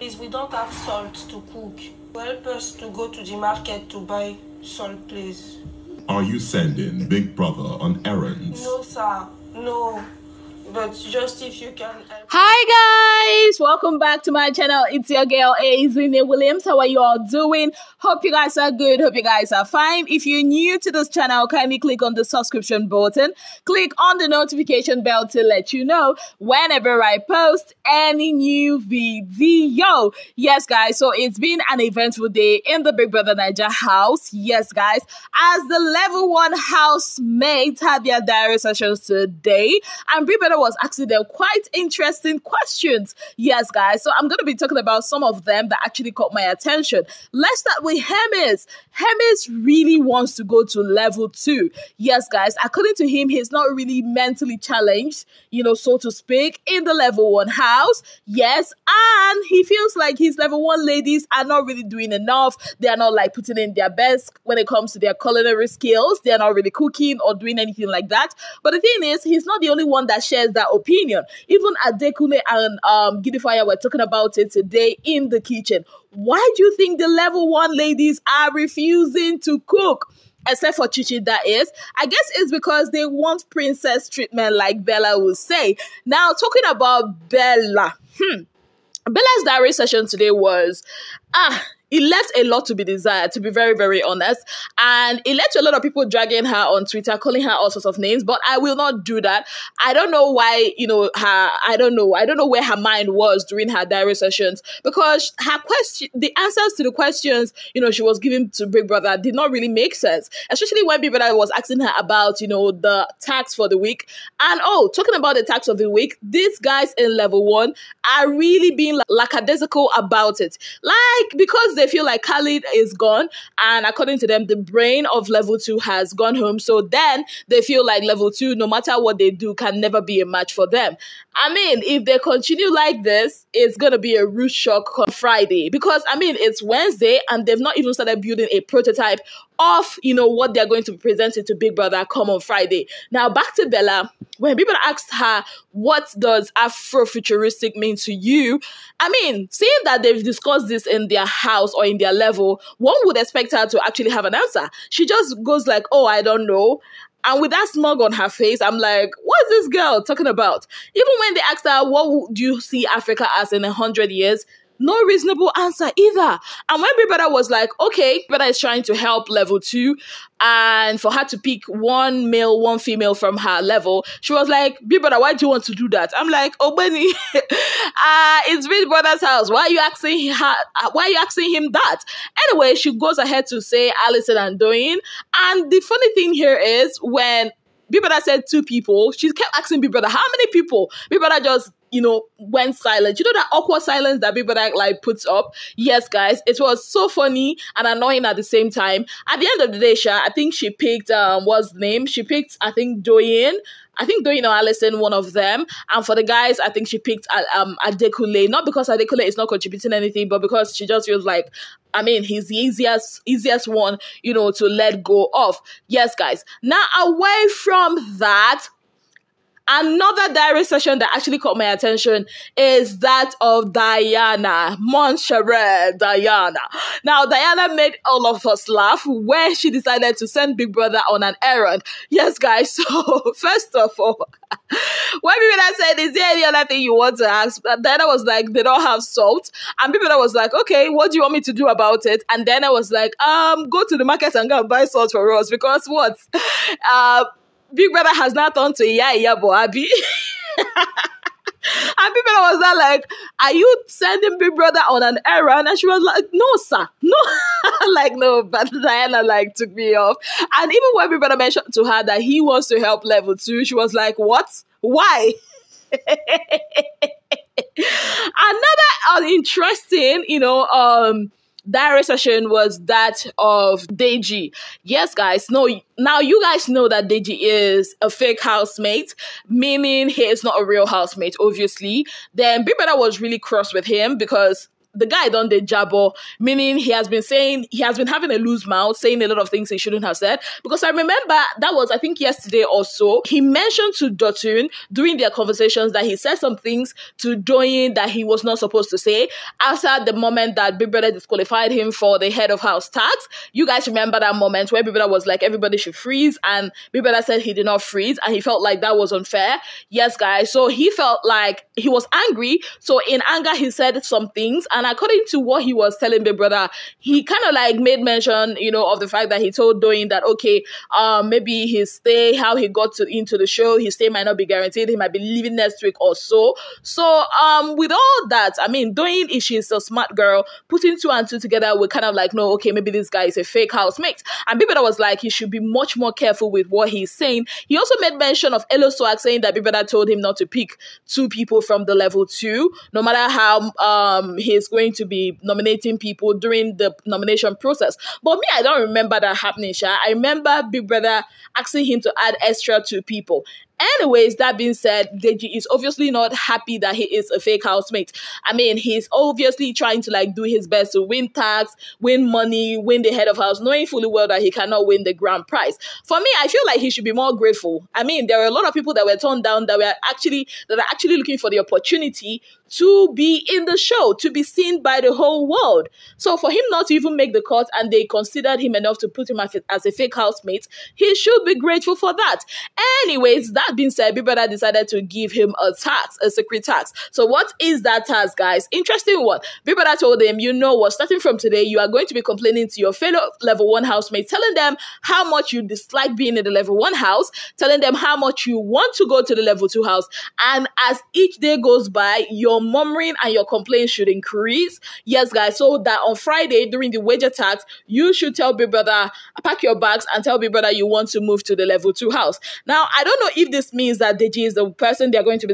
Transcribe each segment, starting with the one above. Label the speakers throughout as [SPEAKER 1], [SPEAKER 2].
[SPEAKER 1] Please, we don't have salt to cook. Help us to go to the market to buy salt, please.
[SPEAKER 2] Are you sending Big Brother on errands?
[SPEAKER 1] No, sir. No. But just if you can help.
[SPEAKER 3] Hi guys, welcome back to my channel. It's your girl Allysn. How are you all doing? Hope you guys are good. Hope you guys are fine. If you're new to this channel, kindly click on the subscription button. Click on the notification bell to let you know whenever I post any new video. Yes guys, so it's been an eventful day in the Big Brother Naija house. Yes guys, as the level 1 housemates had their diary sessions today, and Big Brother was asking them quite interesting questions. Yes guys, so I'm going to be talking about some of them that actually caught my attention. Let's start with Hermes. Hermes really wants to go to level 2. Yes guys, according to him, he's not really mentally challenged, so to speak, in the level 1 house. Yes, and he feels like his level 1 ladies are not really doing enough. They are not like putting in their best when it comes to their culinary skills. They are not really cooking or doing anything like that. But the thing is, he's not the only one that shares that opinion. Even Adekule and Gidifaya were talking about it today in the kitchen. Why do you think the level 1 ladies are refusing to cook? Except for Chichi, that is. I guess it's because they want princess treatment, like Bella will say. Now, talking about Bella. Bella's diary session today was, it left a lot to be desired, to be very, very honest. And it led to a lot of people dragging her on Twitter, calling her all sorts of names, but I will not do that. I don't know why, I don't know where her mind was during her diary sessions, because the answers to the questions, she was giving to Big Brother did not really make sense, especially when Big Brother was asking her about, the tax for the week. And talking about the tax of the week, these guys in level 1 are really being lackadaisical about it. Because they feel like Khalid is gone, and according to them, the brain of level 2 has gone home. So then they feel like level 2, no matter what they do, can never be a match for them. I mean, if they continue like this, it's going to be a rude shock on Friday, because it's Wednesday and they've not even started building a prototype of, what they're going to be presenting to Big Brother come on Friday. Now, back to Bella. When people asked her, what does Afrofuturistic mean to you? Seeing that they've discussed this in their house or in their level, one would expect her to actually have an answer. She just goes like, oh, I don't know. And with that smug on her face, I'm like, what's this girl talking about? Even when they asked her, what do you see Africa as in 100 years? No reasonable answer either. And when Big Brother was like, okay, Big Brother is trying to help level 2, and for her to pick one male, one female from her level, she was like, Big Brother, why do you want to do that? I'm like, oh, Benny, it's Big Brother's house. Why are you asking her? Why are you asking him that? Anyway, she goes ahead to say Allysn and Doyin. And the funny thing here is, when Big Brother said 2 people, she kept asking Big Brother, how many people? Big Brother just went silent. That awkward silence that Big Brother puts up? Yes, guys, it was so funny and annoying at the same time. At the end of the day, I think she picked, what's the name? She picked, I think, Doyin. I think Doyin or Allysn, one of them. And for the guys, I think she picked Adekule. Not because Adekule is not contributing anything, but because she just feels like, he's the easiest one, to let go of. Yes, guys. Now, away from that, another diary session that actually caught my attention is that of Diana, Montserrat Diana. Now, Diana made all of us laugh when she decided to send Big Brother on an errand. Yes, guys, so first of all, when Big Brother said, is there any other thing you want to ask? Diana was like, they don't have salt. And Big Brother was like, okay, what do you want me to do about it? And Diana was like, go to the market and go and buy salt for us, because what? Big Brother has now turned to Iyabo Abi. And Big Brother was not like, are you sending Big Brother on an errand? And she was like, no, sir. No. No. But Diana, took me off. And even when Big Brother mentioned to her that he wants to help level 2, she was like, what? Why? Another interesting, diary session was that of Deji. Yes, guys. Now you guys know that Deji is a fake housemate, meaning he is not a real housemate, obviously. Then Big Brother was really cross with him because the guy done the jabber, meaning he has been having a loose mouth, saying a lot of things he shouldn't have said. Because I remember that was, I think, yesterday or so, he mentioned to Dotun during their conversations that he said some things to Doyin that he was not supposed to say after the moment that Big Brother disqualified him for the head of house tax. You guys remember that moment where Big Brother was like, everybody should freeze, and Big Brother said he did not freeze, and he felt like that was unfair. Yes, guys. So he felt like he was angry. So in anger, he said some things, and according to what he was telling Big Brother, he kind of like made mention, of the fact that he told Doyin that, okay, maybe his stay, how he got into the show, his stay might not be guaranteed. He might be leaving next week or so. So with all that, I mean, Doyin, if she's a smart girl, putting two and two together, we kind of like, no, okay, maybe this guy is a fake housemate. And Big Brother was like, he should be much more careful with what he's saying. He also made mention of Elo Swag saying that Big Brother told him not to pick two people from the level 2, no matter how he's going to be nominating people during the nomination process. But me, I don't remember that happening, Sha. I remember Big Brother asking him to add extra 2 people. Anyways, that being said, Deji is obviously not happy that he is a fake housemate. I mean, he's obviously trying to like do his best to win tax, win money, win the head of house, knowing fully well that he cannot win the grand prize. For me, I feel like he should be more grateful. I mean, there are a lot of people that were turned down that are actually looking for the opportunity to be in the show, to be seen by the whole world. So for him not to even make the cut and they considered him enough to put him as a fake housemate, he should be grateful for that. Anyways, that being said, Big Brother decided to give him a tax, a secret tax. So what is that tax, guys? Interesting one. Big Brother told him, you know what, starting from today, you are going to be complaining to your fellow level 1 housemates, telling them how much you dislike being in the level 1 house, telling them how much you want to go to the level 2 house. And as each day goes by, your murmuring and your complaints should increase. Yes, guys, so that on Friday during the wager tax, you should tell Big Brother, pack your bags and tell Big Brother you want to move to the level 2 house. Now, I don't know if this means that Deji is the person they're going to be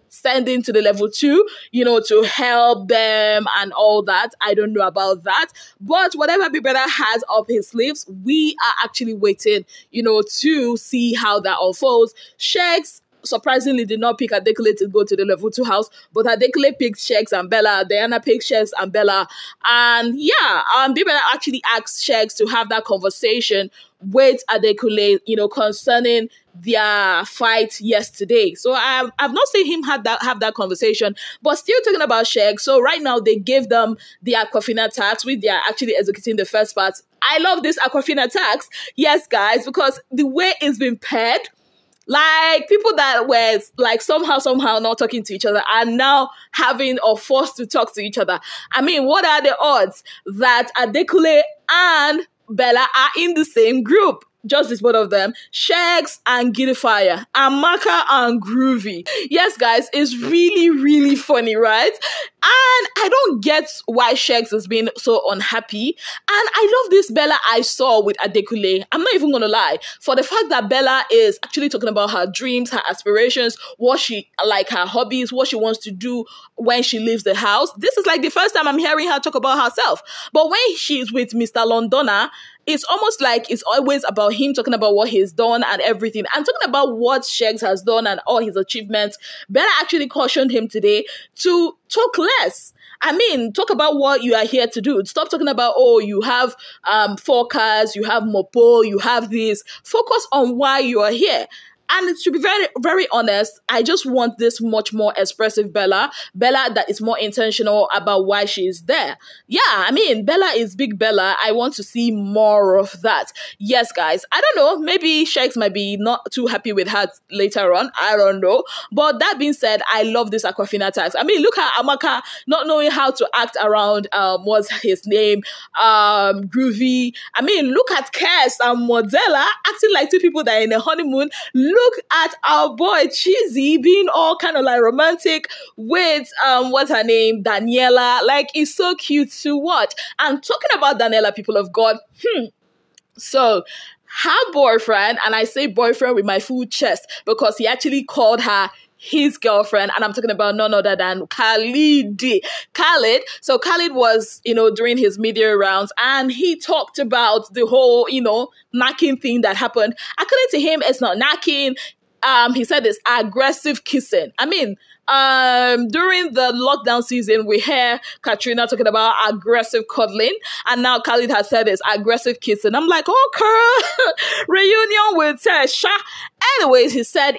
[SPEAKER 3] sending to the level 2, to help them and all that. I don't know about that. But whatever Big Brother has up his sleeves, we are actually waiting, to see how that unfolds. Sheiks surprisingly did not pick Adekule to go to the level 2 house, but Adekule picked Sheiks and Bella. Diana picked Sheiks and Bella. And yeah, Big Brother actually asked Sheiks to have that conversation with Adekule, concerning their fight yesterday. So I've not seen him have that conversation, but still talking about Sheiks. So right now they gave them the Aquafina tax, which they are actually executing the first part. I love this Aquafina tax. Yes, guys, because the way it's been paired, like people that were like somehow not talking to each other are now having or forced to talk to each other. I mean, what are the odds that Adekule and Bella are in the same group? Just this both of them, Sheiks and Gidifire, Amaka and Groovy. Yes, guys, it's really, really funny, right? And I don't get why Sheiks has been so unhappy. And I love this Bella I saw with Adekule. I'm not even going to lie. For the fact that Bella is actually talking about her dreams, her aspirations, her hobbies, what she wants to do when she leaves the house. This is like the first time I'm hearing her talk about herself. But when she's with Mr. Londoner, it's almost like it's always about him talking about what he's done and everything. And talking about what Sheiks has done and all his achievements, Bella actually cautioned him today to talk less. I mean, talk about what you are here to do. Stop talking about, oh, you have 4 cars, you have Mopo, you have this. Focus on why you are here. And to be very, very honest, I just want this much more expressive Bella that is more intentional about why she is there. Yeah, I mean, Bella is big Bella. I want to see more of that. Yes, guys, I don't know. Maybe Sheiks might be not too happy with her later on. I don't know. But that being said, I love this Aquafina tax. I mean, look at Amaka not knowing how to act around, what's his name, Groovy. I mean, look at Cass and Modella acting like 2 people that are in a honeymoon. Look at our boy Cheesy being all kind of like romantic with what's her name, Daniella. Like, it's so cute to watch. And talking about Daniella, people of God, so her boyfriend, and I say boyfriend with my full chest because he actually called her his girlfriend, and I'm talking about none other than Khalid. So Khalid was, during his media rounds, and he talked about the whole, knacking thing that happened. According to him, it's not knacking. He said it's aggressive kissing. I mean, during the lockdown season, we hear Katrina talking about aggressive cuddling, and now Khalid has said it's aggressive kissing. I'm like, okay, reunion with Sha. Anyways, he said,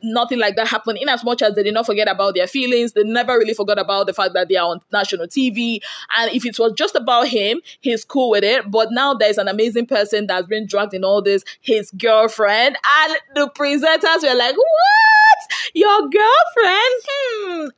[SPEAKER 3] nothing like that happened, in as much as they did not forget about their feelings. They never really forgot about the fact that they are on national TV. And if it was just about him, he's cool with it. But now there's an amazing person that's been dragged in all this, his girlfriend. And the presenters were like, what? Your girlfriend?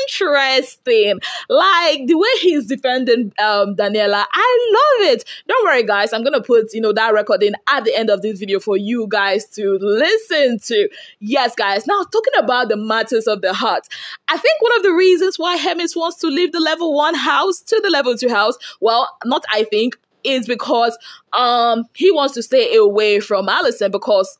[SPEAKER 3] Interesting. Like, the way he's defending Daniella, I love it. Don't worry, guys. I'm going to put, that recording at the end of this video for you guys to listen to. Yes, guys. Now, talking about the matters of the heart, I think one of the reasons why Hermes wants to leave the level 1 house to the level 2 house, well, not I think, is because he wants to stay away from Allysn, because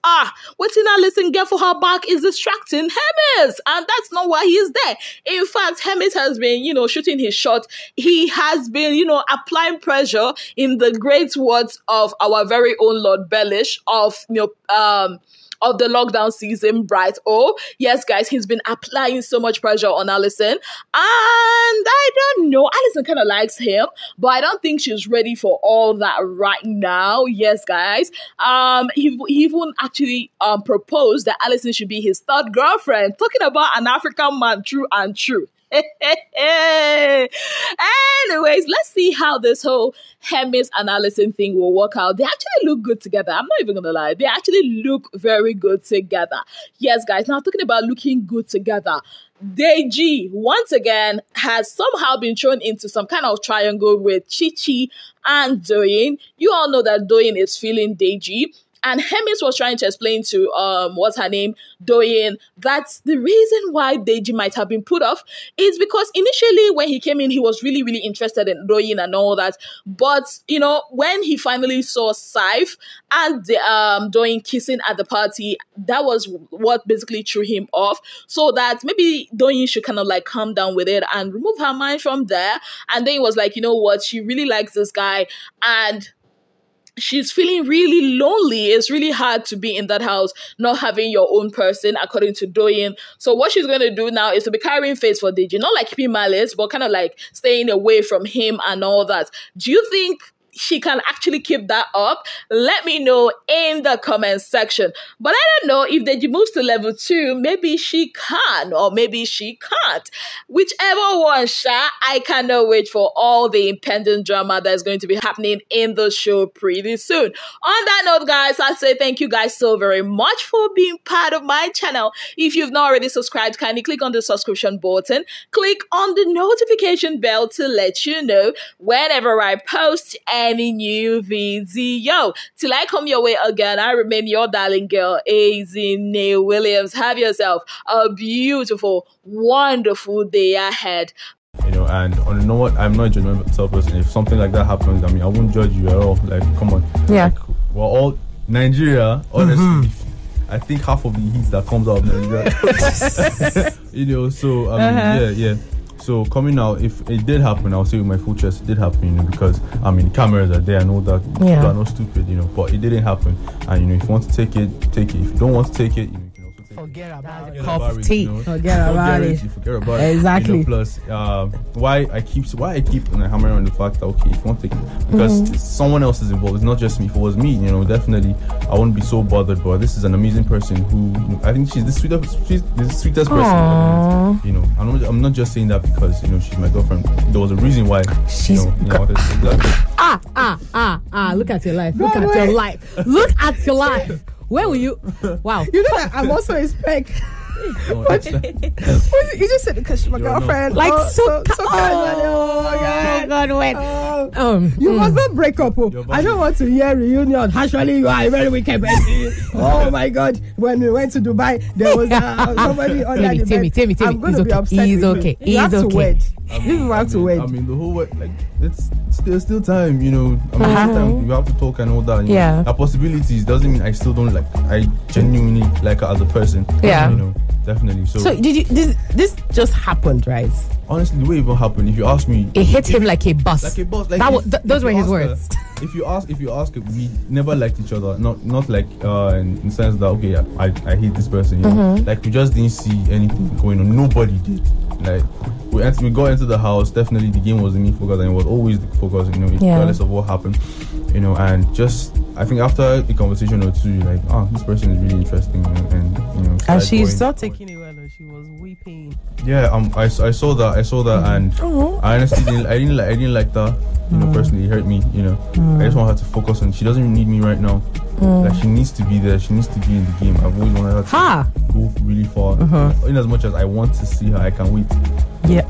[SPEAKER 3] what's in Allysn get for her back is distracting Hermes, and that's not why he is there. In fact, Hermes has been, shooting his shot. He has been, applying pressure, in the great words of our very own Lord Bellish of the lockdown season, Bright. Oh, yes, guys, he's been applying so much pressure on Allysn. And I don't know, Allysn kind of likes him, but I don't think she's ready for all that right now. Yes, guys. He even actually proposed that Allysn should be his 3rd girlfriend. Talking about an African man, true and true. Anyways, let's see how this whole Hermes and Allysn thing will work out. They actually look good together. I'm not even gonna lie. They actually look very good together. Yes, guys. Now, talking about looking good together, Deji, once again, has somehow been thrown into some kind of triangle with Chi and Doyin. You all know that Doyin is feeling Deji. And Hermes was trying to explain to, what's her name, Doyin, that the reason why Deji might have been put off is because initially when he came in, he was really, really interested in Doyin and all that. But, when he finally saw Saif and Doyin kissing at the party, that was what basically threw him off. So that maybe Doyin should kind of like calm down with it and remove her mind from there. And then he was like, you know what, she really likes this guy, and she's feeling really lonely. It's really hard to be in that house not having your own person, according to Doyin. So what she's going to do now is to be carrying face for Deji, not like keeping malice, but kind of like staying away from him and all that. Do you think she can actually keep that up? Let me know in the comment section. But I don't know, if Deji moves to level 2, maybe she can, or maybe she can't. Whichever one, I cannot wait for all the impending drama that is going to be happening in the show pretty soon. On that note, guys, I say thank you guys so very much for being part of my channel. If you've not already subscribed, kindly click on the subscription button. Click on the notification bell to let you know whenever I post any new video. Till I come your way again, I remain your darling girl, Allysn Williams. Have yourself a beautiful, wonderful day ahead.
[SPEAKER 4] And you know what? I'm not a judgmental person. If something like that happens, I won't judge you at all. Like, come on. Yeah. Like, we're all Nigeria, honestly. I think half of the heat that comes out of Nigeria. So yeah. So coming out, if it did happen, I'll say with my full chest, it did happen, because the cameras are there. I know that people are not stupid, but it didn't happen. And if you want to take it, take it. If you don't want to take it, you can also take
[SPEAKER 5] forget
[SPEAKER 4] it.
[SPEAKER 5] about it. Cup of tea.
[SPEAKER 4] Forget about it.
[SPEAKER 5] Exactly.
[SPEAKER 4] Plus, why I keep hammering on the fact that, okay, if you want to take it, because someone else is involved. It's not just me. If it was me, definitely I wouldn't be so bothered. But this is an amazing person who I think she's the sweetest person. I'm not just saying that because she's my girlfriend. There was a reason why
[SPEAKER 5] she's look at your life. Look at your life. Look at your life. Where will you? Wow.
[SPEAKER 6] You know that I'm also a spec. But you just said because she's my girlfriend.
[SPEAKER 5] Like
[SPEAKER 6] so God,
[SPEAKER 5] wait.
[SPEAKER 6] You must not break up. I don't want to hear reunion. Actually, you are a very wicked person. Oh my God! When we went to Dubai, there was somebody on that event.
[SPEAKER 5] Timmy.
[SPEAKER 6] I'm going to be upset.
[SPEAKER 5] He's okay.
[SPEAKER 6] You have to wait. You have to wait.
[SPEAKER 4] The whole way, there's still time. Still time. You have to talk and all that. Her possibilities doesn't mean I still don't like. I genuinely like her as a person. Definitely.
[SPEAKER 5] So did you? This just happened, right?
[SPEAKER 4] Honestly, the way it even happened, if you ask me,
[SPEAKER 5] it hit him like a bus.
[SPEAKER 4] Like a bus. Like
[SPEAKER 5] those were his words.
[SPEAKER 4] if you ask, we never liked each other. Not like in the sense that okay, I hate this person. You know? Like we just didn't see anything going on. Nobody did. Like we got into the house. Definitely, the game was the main focus, and it was always the focus. You know, regardless of what happened. You know, and just I think after a conversation or two, like, this person is really interesting, and you know.
[SPEAKER 6] And she's not taking it well. She was weeping.
[SPEAKER 4] Yeah, I saw that, and I honestly didn't like that. You know, personally, it hurt me. You know, I just want her to focus on. She doesn't need me right now. Like she needs to be there. She needs to be in the game. I've always wanted her to go really far. In as much as I want to see her, I can't wait.
[SPEAKER 6] Yeah.